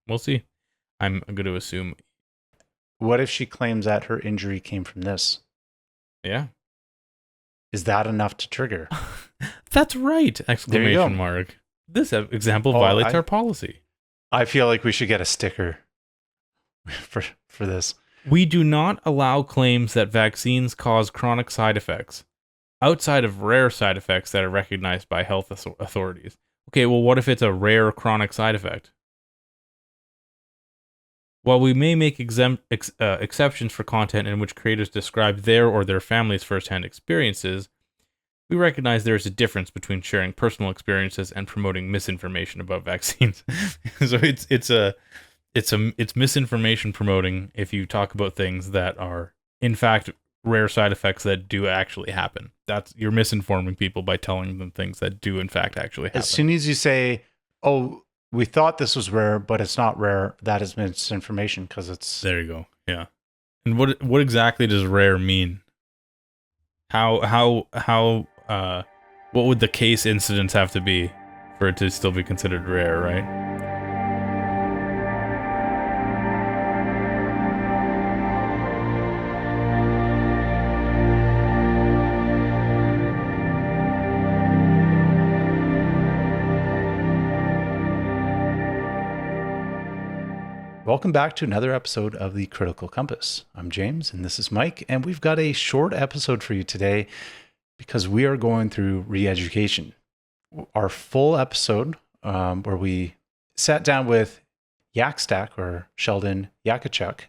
We'll see. I'm going to assume, What if she claims that her injury came from this? yeah. Is that enough to trigger? That's right! There you Exclamation go. mark. This example Oh, violates our I policy. I feel like we should get a sticker for for this. We do not allow claims that vaccines cause chronic side effects outside of rare side effects that are recognized by health authorities. Okay, well, what if it's a rare chronic side effect? While we may make exceptions for content in which creators describe their or their family's firsthand experiences, we recognize there is a difference between sharing personal experiences and promoting misinformation about vaccines. So it's misinformation promoting if you talk about things that are in fact rare side effects that do actually happen. That's you're misinforming people by telling them things that do in fact actually As happen. soon as you say, "Oh, we thought this was rare, but it's not rare," that is misinformation because it's There you go. Yeah. And what exactly does rare mean? How what would the case incidents have to be for it to still be considered rare, right? Welcome back to another episode of the Critical Compass. I'm James and this is Mike, and we've got a short episode for you today because we are going through reeducation. Our full episode, where we sat down with Yakstack or Sheldon Yakachuk,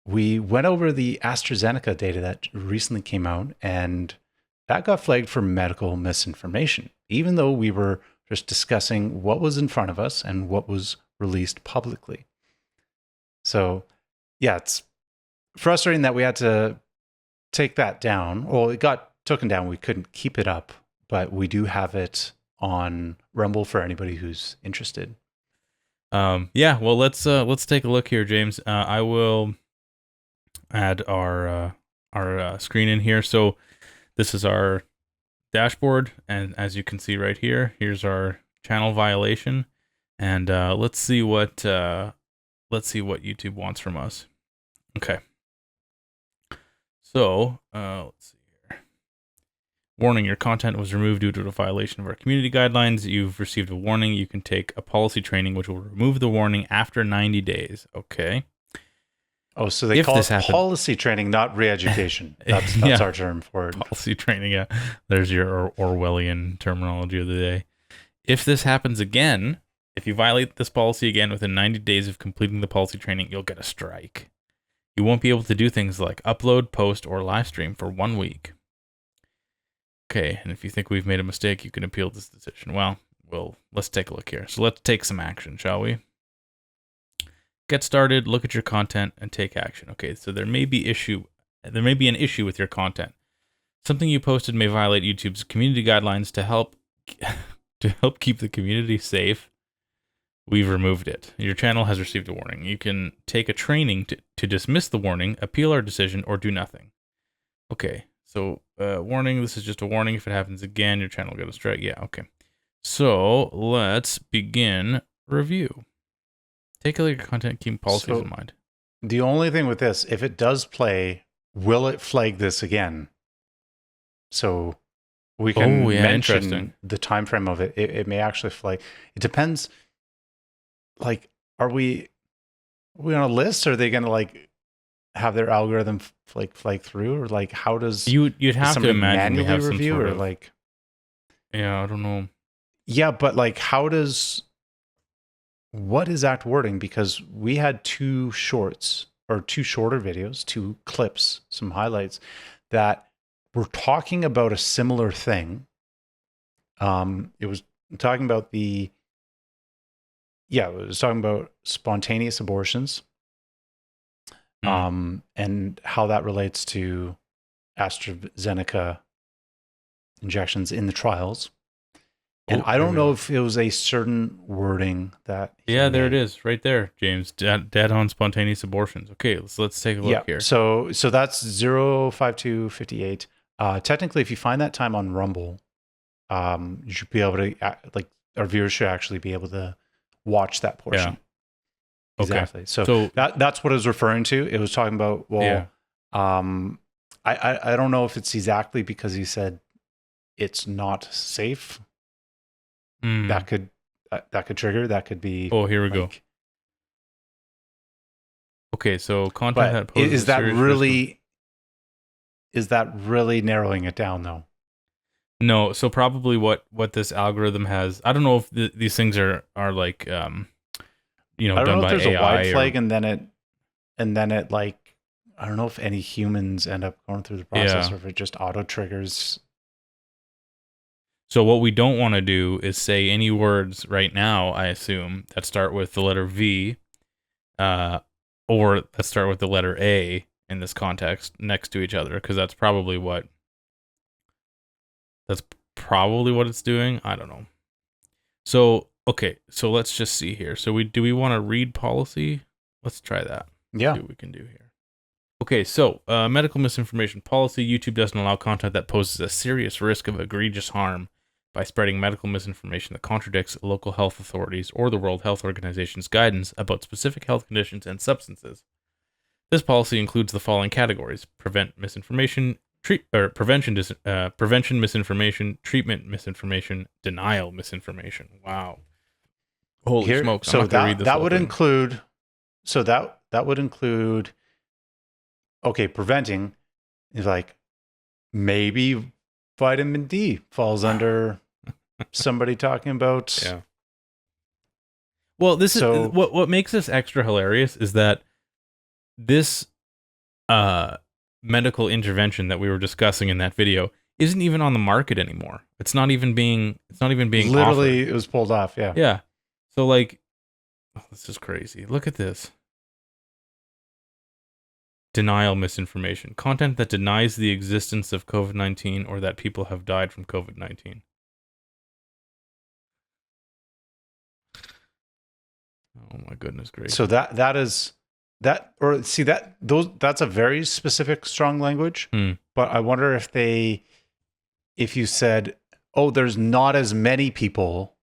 we went over the AstraZeneca data that recently came out, and that got flagged for medical misinformation, even though we were just discussing what was in front of us and what was released publicly. So, yeah, it's frustrating that we had to take that down. Well, it got taken down. We couldn't keep it up, but we do have it on Rumble for anybody who's interested. Yeah, well let's take a look here, James. I will add our screen in here. So this is our dashboard, and as you can see right here, here's our channel violation, and let's see what YouTube wants from us. Okay. So let's see here. Warning: your content was removed due to a violation of our community guidelines. You've received a warning. You can take a policy training, which will remove the warning after 90 days. Okay. Oh, so they If call this it happened, policy training, not re-education. That's yeah, our term for it. policy training. Yeah, there's your Orwellian terminology of the day. If this happens again, if you violate this policy again within 90 days of completing the policy training, you'll get a strike. You won't be able to do things like upload, post, or live stream for 1 week. Okay, and if you think we've made a mistake, you can appeal this decision. Well, let's take a look here. So let's take some action, shall we? Get started, look at your content, and take action. Okay, so there may be an issue with your content. Something you posted may violate YouTube's community guidelines to help keep the community safe. We've removed it. Your channel has received a warning. You can take a training to dismiss the warning, appeal our decision, or do nothing. Okay, so warning, this is just a warning. If it happens again, your channel will get a strike. Yeah, okay. So let's begin review. Take a look at your content, keep policies in mind. The only thing with this, if it does play, will it flag this again? So we can mention the time frame of it. It may actually flag. It depends. Like, are we on a list? Or are they going to like have their algorithm flag through, or like how does you'd have to imagine we have review some sort or of, like? Yeah, I don't know. Yeah, but like, what exact wording? Because we had two shorter videos, two clips, some highlights that were talking about a similar thing. It was talking about spontaneous abortions, and how that relates to AstraZeneca injections in the trials. And I don't know if it was a certain wording that. Yeah, there it is, right there, James. Dead on spontaneous abortions. Okay, let's take a look here. So that's 05258. Technically, if you find that time on Rumble, you should be able to, like, our viewers should actually be able to watch that portion. Okay. Exactly. So, So that's what I was referring to. It was talking about, well, yeah. I don't know if it's exactly because he said it's not safe. Mm. That could trigger. That could be Oh, here we go. like. Okay, so content But that poses a serious risk of is that really narrowing it down though? no. So probably what this algorithm has. I don't know if these things are like I don't done know if by there's a AI wide or flag and then it like, I don't know if any humans end up going through the process yeah. or if it just auto triggers. So what we don't want to do is say any words right now, I assume, that start with the letter V, or that start with the letter A in this context next to each other, because that's probably what it's doing. I don't know. So okay, so let's just see here. So we want to read policy? Let's try that. Yeah. See what we can do here. Okay, so medical misinformation policy. YouTube doesn't allow content that poses a serious risk of egregious harm by spreading medical misinformation that contradicts local health authorities or the World Health Organization's guidance about specific health conditions and substances. This policy includes the following categories: prevent misinformation, prevention misinformation, treatment misinformation, denial misinformation. Wow. Holy Here, smokes. I'm so not going to read this that whole would thing. include, so that would include, okay, preventing is like maybe vitamin D falls under somebody talking about. Yeah. Well, this is So what makes this extra hilarious is that this medical intervention that we were discussing in that video isn't even on the market anymore. It's not even being literally offered. it was pulled off. Yeah. Yeah. So like, oh, this is crazy. Look at this. Denial misinformation. Content that denies the existence of COVID-19 or that people have died from COVID-19. Oh my goodness gracious. So that is that, or see that those that's a very specific strong language. But I wonder if you said, oh, there's not as many people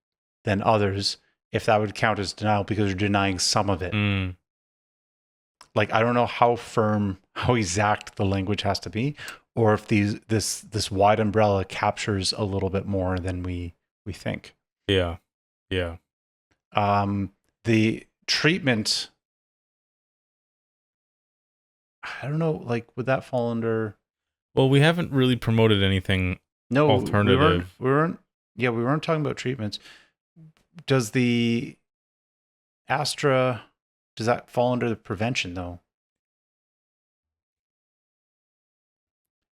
than others, if that would count as denial because you're denying some of it. Like, I don't know how firm, how exact the language has to be, or if this wide umbrella captures a little bit more than we think. Yeah. Yeah. The treatment, I don't know, like, would that fall under? Well, we haven't really promoted anything No, alternative. we weren't talking about treatments. Does the Astra, does that fall under the prevention though?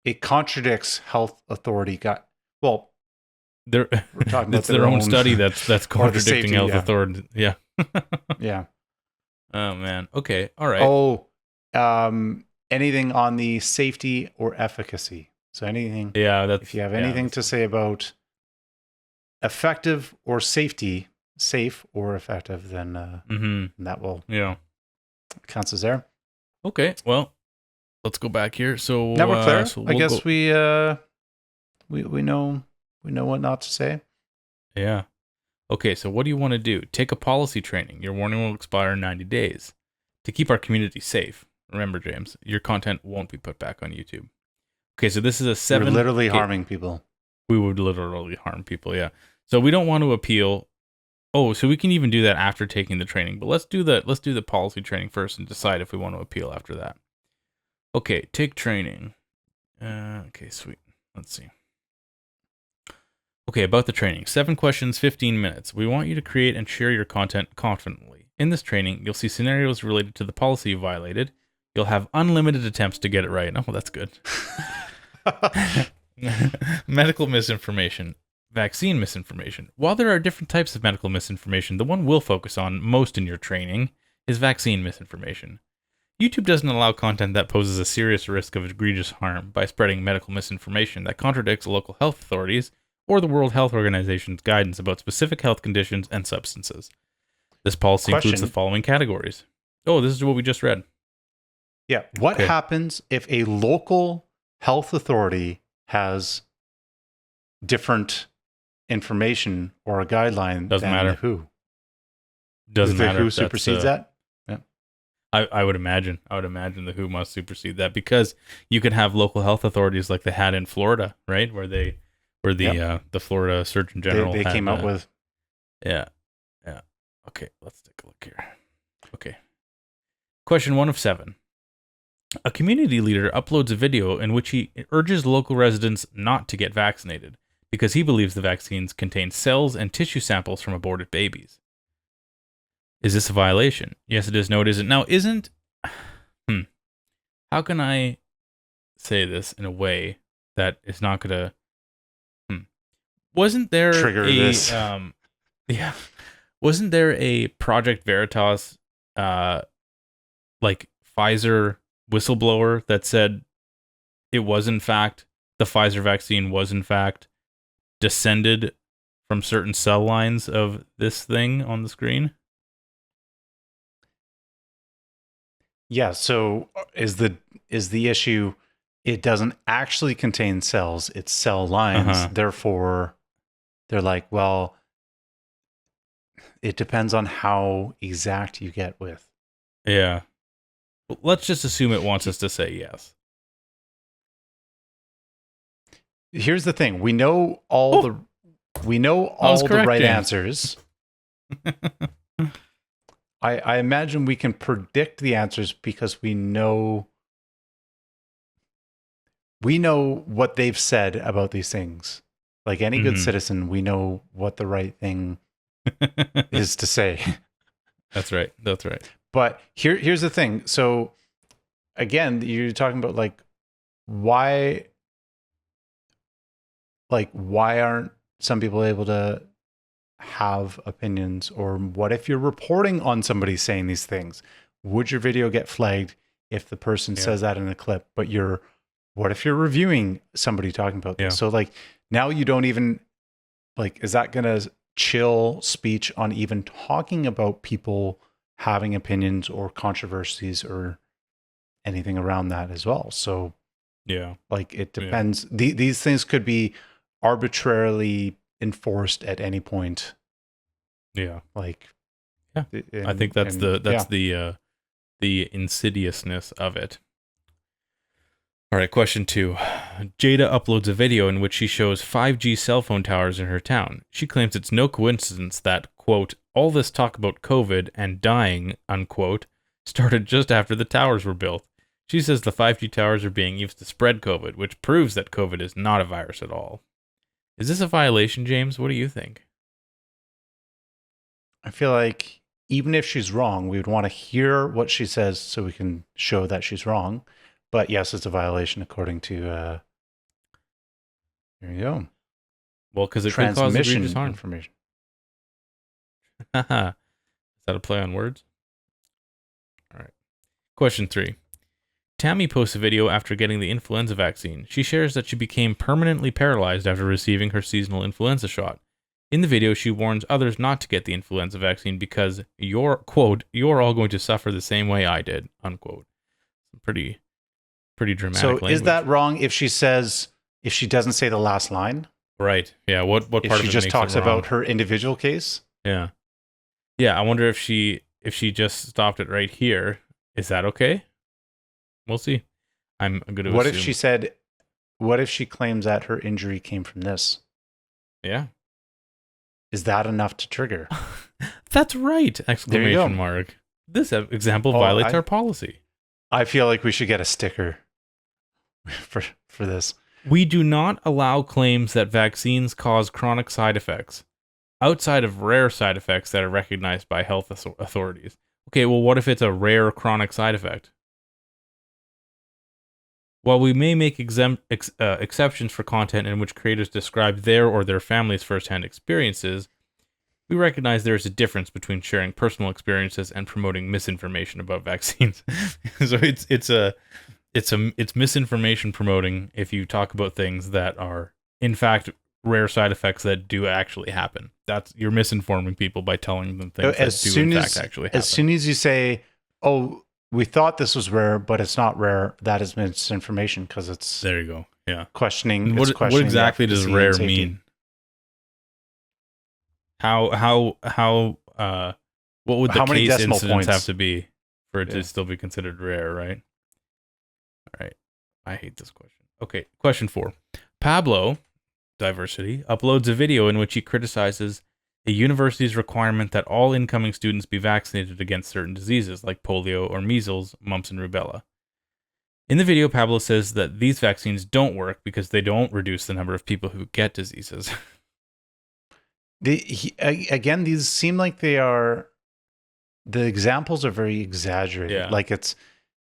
It contradicts health authority well, They're we're talking about it's their own study that's contradicting safety, health yeah. authority. Yeah. Yeah. Oh man. Okay. All right. Oh, anything on the safety or efficacy. So anything, Yeah, that's if you have anything to say about effective or safe or effective, then that will counts as there. Okay. Well, let's go back here. So Now we're clear. so I we'll guess go. we know what not to say. Yeah. Okay, so what do you want to do? Take a policy training. Your warning will expire in 90 days. To keep our community safe. Remember, James, your content won't be put back on YouTube. Okay, so this is a 7. You're literally harming people. We would literally harm people, yeah. So we don't want to appeal. Oh, so we can even do that after taking the training. But let's do the policy training first and decide if we want to appeal after that. Okay, take training. Okay, sweet. Let's see. Okay, about the training. 7 questions, 15 minutes. We want you to create and share your content confidently. In this training, you'll see scenarios related to the policy you violated. You'll have unlimited attempts to get it right. Oh, that's good. Medical misinformation. Vaccine misinformation. While there are different types of medical misinformation, the one we'll focus on most in your training is vaccine misinformation. YouTube doesn't allow content that poses a serious risk of egregious harm by spreading medical misinformation that contradicts local health authorities or the World Health Organization's guidance about specific health conditions and substances. This policy includes the following categories. Oh, this is what we just read. Yeah. What happens if a local health authority has different information or a guideline Doesn't than matter. the WHO? Doesn't matter. The WHO supersedes that? Yeah. I would imagine. I would imagine the WHO must supersede that because you could have local health authorities like they had in Florida, right? Where Yep. the Florida Surgeon They General they had came out with yeah. Yeah. Okay, let's take a look here. Okay. Question 1 of 7. A community leader uploads a video in which he urges local residents not to get vaccinated because he believes the vaccines contain cells and tissue samples from aborted babies. Is this a violation? Yes, it is. No, it isn't. Now, isn't. How can I say this in a way that is not going to. Wasn't there trigger a. this. Yeah. Wasn't there a Project Veritas, like Pfizer whistleblower that said it was in fact the Pfizer vaccine was in fact descended from certain cell lines of this thing on the screen? Yeah, so is the issue it doesn't actually contain cells, it's cell lines. Uh-huh. Therefore, they're like, well, it depends on how exact you get with. Yeah. Well, let's just assume it wants us to say yes. Here's the thing. We know all the correct, right James. answers. I imagine we can predict the answers because we know what they've said about these things. Like any good citizen, we know what the right thing is to say. That's right. That's right. But here's the thing. So again, you're talking about why aren't some people able to have opinions? Or what if you're reporting on somebody saying these things? Would your video get flagged if the person says that in a clip? But what if you're reviewing somebody talking about this? So now you don't even is that going to chill speech on even talking about people having opinions or controversies or anything around that as well? So yeah, it depends. These things could be arbitrarily enforced at any point. Yeah. I And, think that's the insidiousness of it. All right, question 2. Jada uploads a video in which she shows 5G cell phone towers in her town. She claims it's no coincidence that, quote, all this talk about COVID and dying, unquote, started just after the towers were built. She says the 5G towers are being used to spread COVID, which proves that COVID is not a virus at all. Is this a violation, James? What do you think? I feel like even if she's wrong, we would want to hear what she says so we can show that she's wrong. But yes, it's a violation according to, there you go. Well, because it could cause egregious harm. Information. Is that a play on words? All right. Question 3. Tammy posts a video after getting the influenza vaccine. She shares that she became permanently paralyzed after receiving her seasonal influenza shot. In the video, she warns others not to get the influenza vaccine because you're all going to suffer the same way I did, unquote. Pretty dramatic language. So is that wrong if she doesn't say the last line? Right. Yeah. What part of it she just makes talks it wrong? about her individual case? Yeah. Yeah. I wonder if she just stopped it right here. Is that okay? We'll see. I'm going to assume. What if she claims that her injury came from this? Yeah. Is that enough to trigger? That's right! Exclamation mark. This example violates our policy. I feel like we should get a sticker for this. We do not allow claims that vaccines cause chronic side effects outside of rare side effects that are recognized by health authorities. Okay, well, what if it's a rare chronic side effect? While we may make exceptions for content in which creators describe their or their family's firsthand experiences, we recognize there is a difference between sharing personal experiences and promoting misinformation about vaccines. So it's misinformation promoting if you talk about things that are in fact rare side effects that do actually happen. You're misinforming people by telling them things that do in fact actually happen. As soon as you say, "Oh, we thought this was rare, but it's not rare," that is misinformation because it's there. You go. Yeah. Questioning. What exactly does rare mean? How what would the case incidence have to be for it Yeah. to still be considered rare, right? All right. I hate this question. Okay, question 4. Pablo, diversity, uploads a video in which he criticizes a university's requirement that all incoming students be vaccinated against certain diseases like polio or measles, mumps, and rubella. In the video, Pablo says that these vaccines don't work because they don't reduce the number of people who get diseases. Again, these seem like the examples are very exaggerated. Yeah. Like it's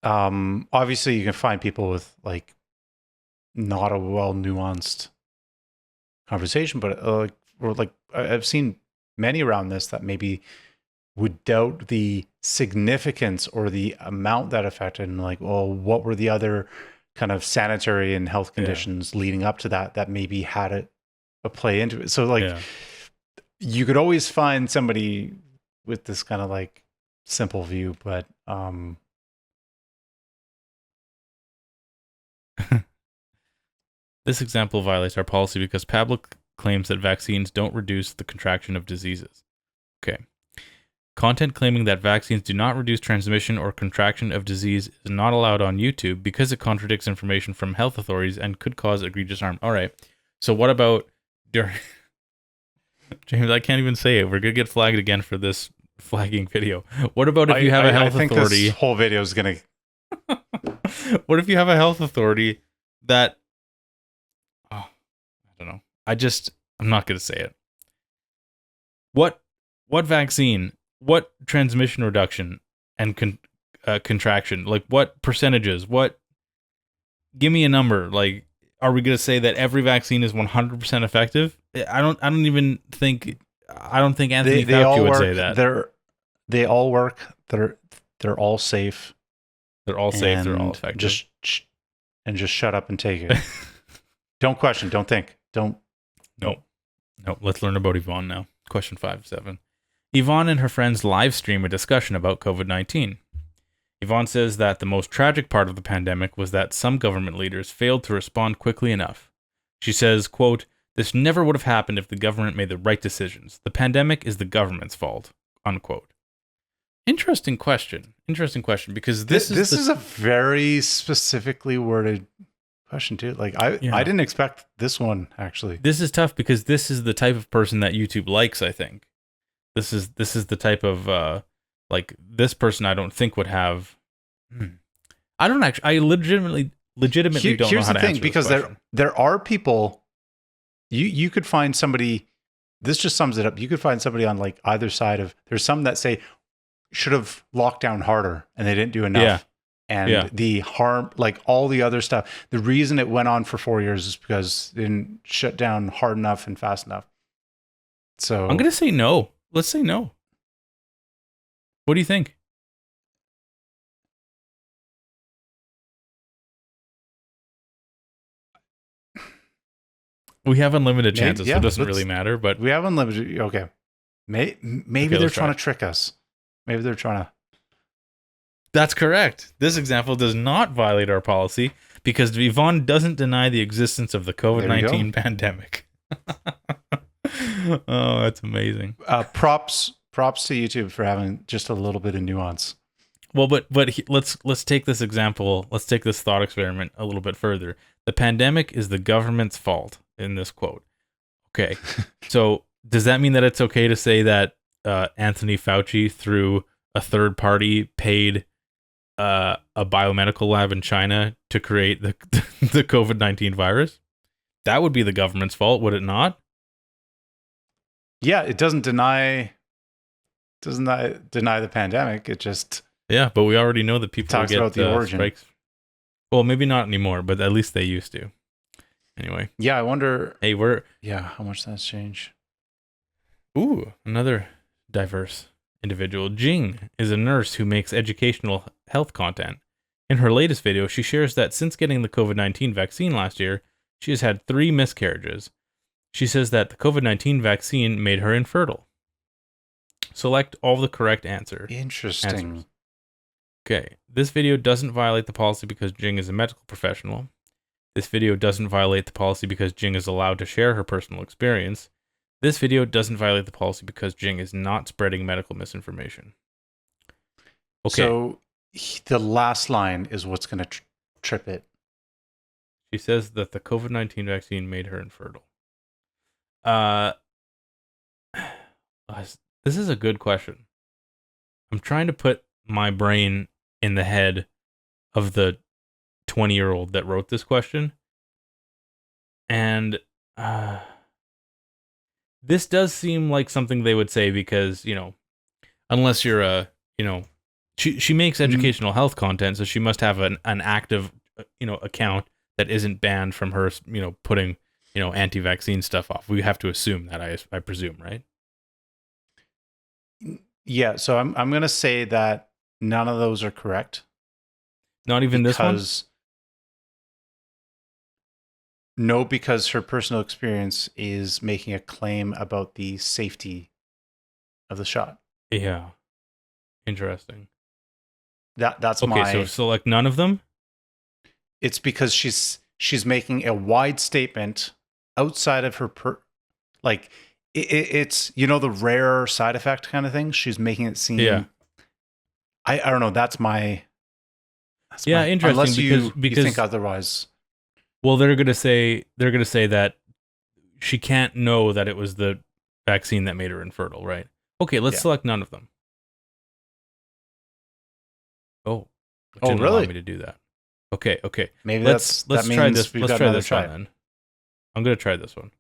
obviously you can find people with like not a well nuanced conversation, but I've seen many around this that maybe would doubt the significance or the amount that affected, and like, well, what were the other kind of sanitary and health conditions leading up to that maybe had a play into it. So like you could always find somebody with this kind of like simple view, but this example violates our policy because Pablo claims that vaccines don't reduce the contraction of diseases. Okay. Content claiming that vaccines do not reduce transmission or contraction of disease is not allowed on YouTube because it contradicts information from health authorities and could cause egregious harm. All right. So what about during... James, I can't even say it. We're going to get flagged again for this flagging video. What about if you have a health authority... I think this whole video is going to... What if you have a health authority that... Oh, I don't know. I'm not going to say it. What vaccine... What transmission reduction and contraction? Like what percentages? Give me a number. Like, are we going to say that every vaccine is 100% effective? I don't think Anthony Fauci would say that. They all work. They're all safe. They're all safe. They're all effective. Just shut up and take it. Don't question. Don't think. Don't. No. Let's learn about Yvonne now. Question 5-7. Yvonne and her friends live stream a discussion about COVID-19. Yvonne says that the most tragic part of the pandemic was that some government leaders failed to respond quickly enough. She says, quote, "This never would have happened if the government made the right decisions. The pandemic is the government's fault," unquote. Interesting question, because this is a very specifically worded question too. Like I didn't expect this one, actually. This is tough because this is the type of person that YouTube likes, I think. This is the type of like this person I don't think would have. I legitimately don't know how to answer this question. Here's the thing, because there are people. You could find somebody. This just sums it up. You could find somebody on like either side of. There's some that say should have locked down harder and they didn't do enough. Yeah. And the harm, like all the other stuff. The reason it went on for 4 years is because they didn't shut down hard enough and fast enough. So I'm gonna say no. Let's say no. What do you think? We have unlimited chances, so it doesn't really matter. But we have unlimited. Okay, maybe they're trying to trick us. Maybe they're trying to. That's correct. This example does not violate our policy because Yvonne doesn't deny the existence of the COVID-19 pandemic. Oh, that's amazing. Props to YouTube for having just a little bit of nuance. Well, but let's take this example. Let's take this thought experiment a little bit further. The pandemic is the government's fault in this quote. Okay, so does that mean that it's okay to say that Anthony Fauci, through a third party, paid a biomedical lab in China to create the COVID-19 virus? That would be the government's fault, would it not? Yeah, it doesn't deny the pandemic. It just but we already know that people talks get about the origin. Strikes. Well, maybe not anymore, but at least they used to. Anyway. Yeah, I wonder. Hey, how much that's changed. Ooh, another diverse individual. Jing is a nurse who makes educational health content. In her latest video, she shares that since getting the COVID-19 vaccine last year, she has had 3 miscarriages. She says that the COVID-19 vaccine made her infertile. Select all the correct answers. Interesting. Okay, this video doesn't violate the policy because Jing is a medical professional. This video doesn't violate the policy because Jing is allowed to share her personal experience. This video doesn't violate the policy because Jing is not spreading medical misinformation. Okay. So the last line is what's going to trip it. She says that the COVID-19 vaccine made her infertile. Uh, this is a good question. I'm trying to put my brain in the head of the 20-year-old that wrote this question. And this does seem like something they would say because, unless you're she makes educational health content, so she must have an active, account that isn't banned from her, putting, anti-vaccine stuff off. We have to assume that, I presume, right? Yeah, so I'm going to say that none of those are correct. Not even this one? No, because her personal experience is making a claim about the safety of the shot. Yeah. Interesting. That's okay. So like none of them. It's because she's making a wide statement outside of her it's the rare side effect kind of thing. She's making it seem. Yeah. I don't know. That's my. Interesting. Unless you because think otherwise. Well, they're gonna say that she can't know that it was the vaccine that made her infertile, right? Okay, let's select none of them. Oh, didn't allow me to do that. Okay. Maybe let's try this. Let's try this one then. I'm gonna try this one.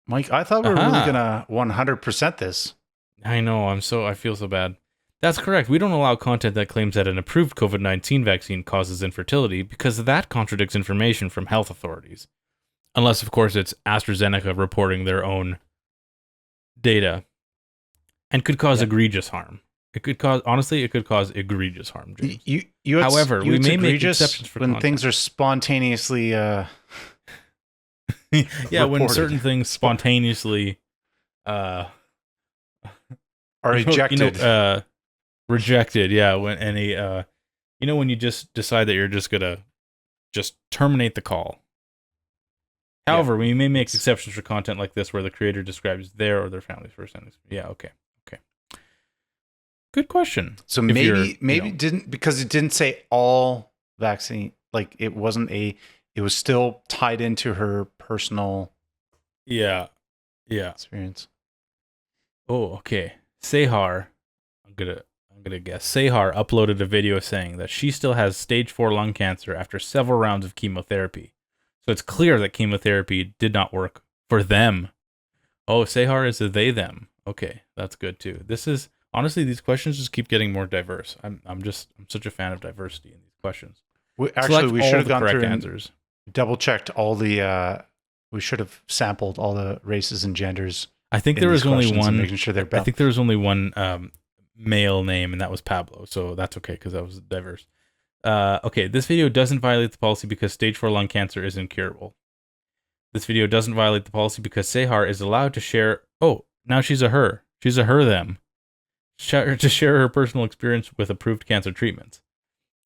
Mike, I thought we were really gonna 100% this. I know. I feel so bad. That's correct. We don't allow content that claims that an approved COVID-19 vaccine causes infertility because that contradicts information from health authorities. Unless, of course, it's AstraZeneca reporting their own data and could cause egregious harm. It could cause egregious harm, James. However, we may make exceptions for when content. things are spontaneously yeah, when certain things spontaneously are ejected. Rejected, yeah. When any, when you just decide that you're just gonna terminate the call. However, we may make exceptions for content like this where the creator describes their or their family's first hand. Yeah, okay. Good question. So maybe didn't, because it didn't say all vaccine, like it was still tied into her personal experience. Oh, okay. Sehar, I'm gonna guess. Sehar uploaded a video saying that she still has stage 4 lung cancer after several rounds of chemotherapy. So it's clear that chemotherapy did not work for them. Oh, Sehar is a they them. Okay, that's good too. This is honestly, these questions just keep getting more diverse. I'm such a fan of diversity in these questions. We should have gone through answers. Double checked all the. We should have sampled all the races and genders. I think there was only one. Making sure they're balanced. I think there was only one male name, and that was Pablo. So that's okay because that was diverse. Okay, this video doesn't violate the policy because stage 4 lung cancer is incurable. This video doesn't violate the policy because Sehar is allowed to share. Oh, now she's a her. She's a her them. To share her personal experience with approved cancer treatments.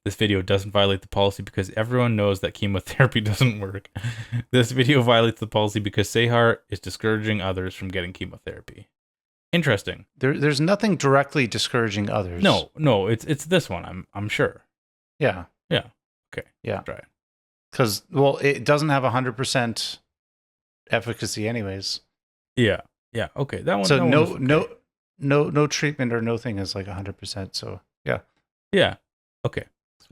This video doesn't violate the policy because everyone knows that chemotherapy doesn't work. This video violates the policy because Sehar is discouraging others from getting chemotherapy. Interesting. There's nothing directly discouraging others. No, it's this one. I'm sure. Yeah. Okay. Yeah. Try it. Because it doesn't have 100% efficacy, anyways. Yeah. Okay. That one. So that no treatment or no thing is like 100%. So yeah. Yeah. Okay.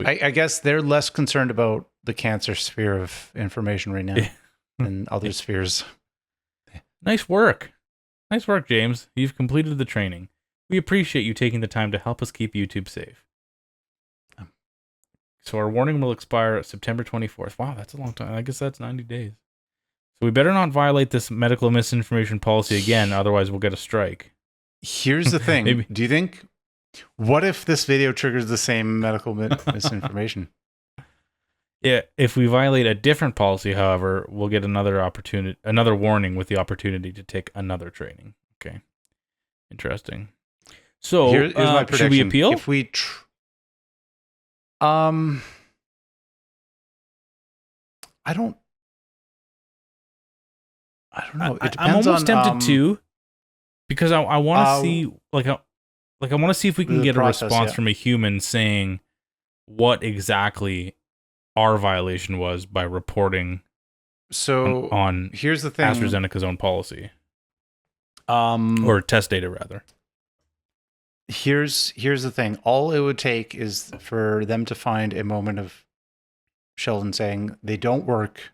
I guess they're less concerned about the cancer sphere of information right now than other spheres. Nice work, James. You've completed the training. We appreciate you taking the time to help us keep YouTube safe. So our warning will expire September 24th. Wow, that's a long time. I guess that's 90 days. So we better not violate this medical misinformation policy again, otherwise we'll get a strike. Here's the thing. Do you think... What if this video triggers the same medical misinformation? Yeah, if we violate a different policy, however, we'll get another warning with the opportunity to take another training. Okay. Interesting. So, here's my prediction. Should we appeal? If we I don't know. It depends. I'm almost tempted to, because I want to see like I want to see if we can The get a process, response yeah. from a human saying what exactly our violation was by reporting So on here's the thing. AstraZeneca's own policy Um, or test data rather. here's the thing. All it would take is for them to find a moment of Sheldon saying they don't work.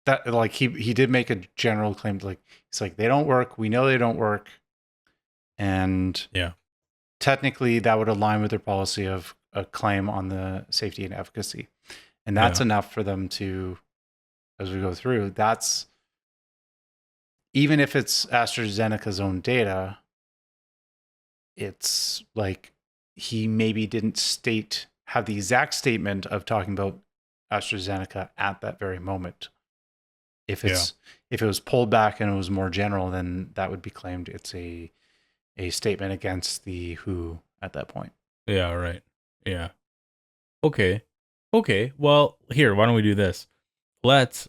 That like he did make a general claim, like he's like they don't work. We know they don't work, and Yeah. technically that would align with their policy of a claim on the safety and efficacy, and that's Yeah. enough for them to, as we go through, that's even if it's AstraZeneca's own data, it's like he maybe didn't have the exact statement of talking about AstraZeneca at that very moment. If Yeah. if it was pulled back and it was more general, then that would be claimed it's a statement against the WHO at that point. Yeah, right. Yeah. Okay. Okay. Well, here, why don't we do this? Let's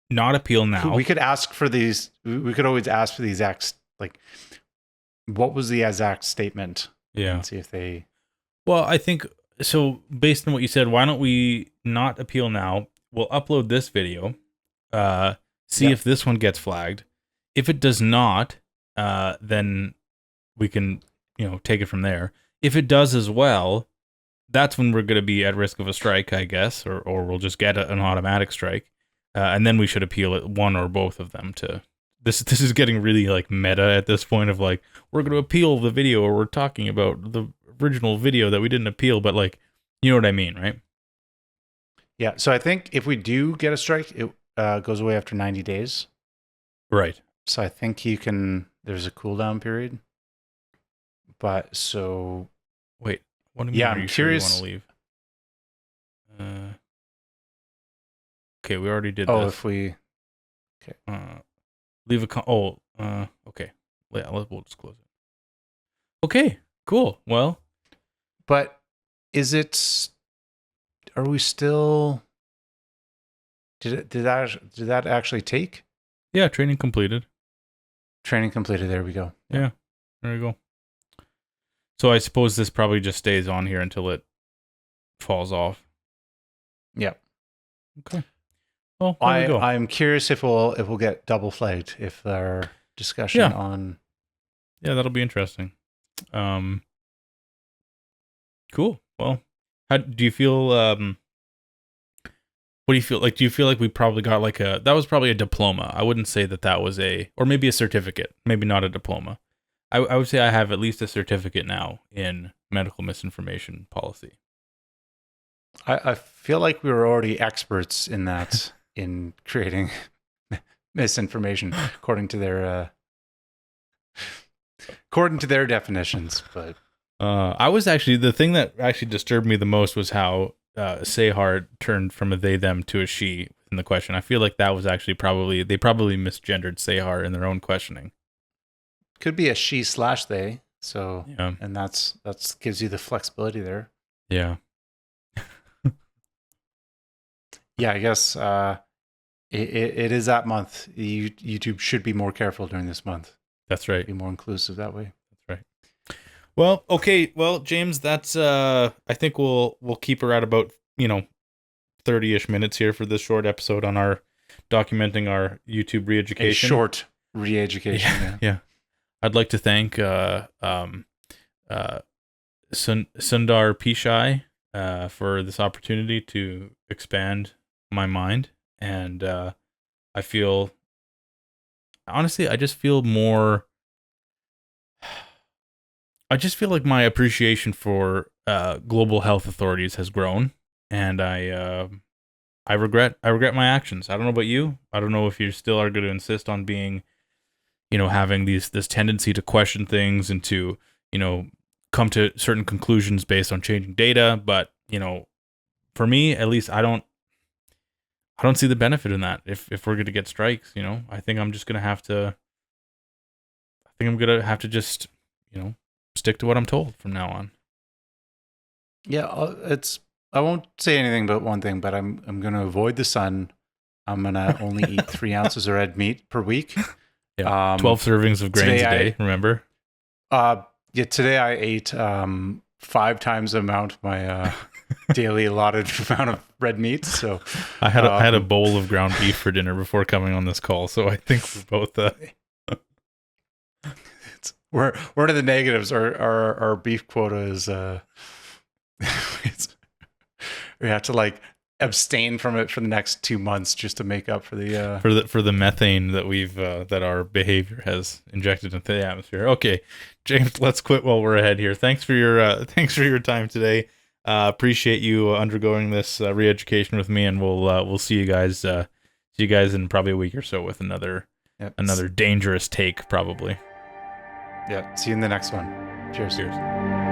not appeal We now. could ask for these. We could always ask for the exact, like, what was the exact statement, Yeah. and see if they. Well, I think so. Based on what you said, why don't we not appeal now? We'll upload this video. See Yep. if this one gets flagged. If it does not, then we can, take it from there. If it does as well, that's when we're going to be at risk of a strike, I guess, or we'll just get an automatic strike, and then we should appeal it, one or both of them. To this is getting really like meta at this point of like we're going to appeal the video, or we're talking about the original video that we didn't appeal, but like you know what I mean, right? Yeah. So I think if we do get a strike, it goes away after 90 days. Right. So I think you can. There's a cooldown period. But so Wait. What do you mean? yeah, Are I'm you sure you want curious. to leave? Okay, we already did Oh, this. if we. Okay. Leave a okay. Yeah, we'll just close it. Okay, cool. Well, But is it? Are we still? Did that actually take? yeah, training completed. Training completed. There we go. Yeah, there you go. So I suppose this probably just stays on here until it falls off. Yeah. Okay. Well, there we go. I'm curious if we'll get double flagged if our discussion Yeah. on. Yeah, that'll be interesting. Cool. Well, how do you feel? What do you feel like? Do you feel like we probably got like that was probably a diploma? I wouldn't say that was or maybe a certificate, maybe not a diploma. I would say I have at least a certificate now in medical misinformation policy. I feel like we were already experts in that in creating misinformation according to their definitions. But I was actually the thing that actually disturbed me the most was how Sehar turned from a they them to a she in the question. I feel like that was actually they probably misgendered Sehar in their own questioning. could be a she/they. So Yeah. and that's gives you the flexibility there. Yeah. Yeah, I guess it is that month. YouTube should be more careful during this month. That's right. Be more inclusive that way. That's right. Well, okay. Well, James, that's I think we'll keep her at about 30-ish minutes here for this short episode on our documenting our YouTube reeducation. A short re-education. Yeah. Yeah. I'd like to thank Sundar Pichai for this opportunity to expand my mind, and I feel honestly, I just feel like my appreciation for global health authorities has grown, and I regret my actions. I don't know about you. I don't know if you still are going to insist on being, having this tendency to question things and to, come to certain conclusions based on changing data. But, for me, at least, I don't see the benefit in that. If we're going to get strikes, I think I'm going to have to just, stick to what I'm told from now on. Yeah, I won't say anything about one thing, but I'm going to avoid the sun. I'm going to only eat 3 ounces of red meat per week, Yeah. 12 servings of grains a day, remember? Yeah, today I ate 5 times the amount of my daily allotted amount of red meat. So I had a bowl of ground beef for dinner before coming on this call, so I think we're both we're to the negatives. Our beef quota is we have to like abstain from it for the next 2 months just to make up for the methane that we've that our behavior has injected into the atmosphere. Okay, James, let's quit while we're ahead here. Thanks for your time today. Appreciate you undergoing this re-education with me, and we'll see you guys in probably a week or so with another dangerous take probably. Yeah, see you in the next one. Cheers. Cheers.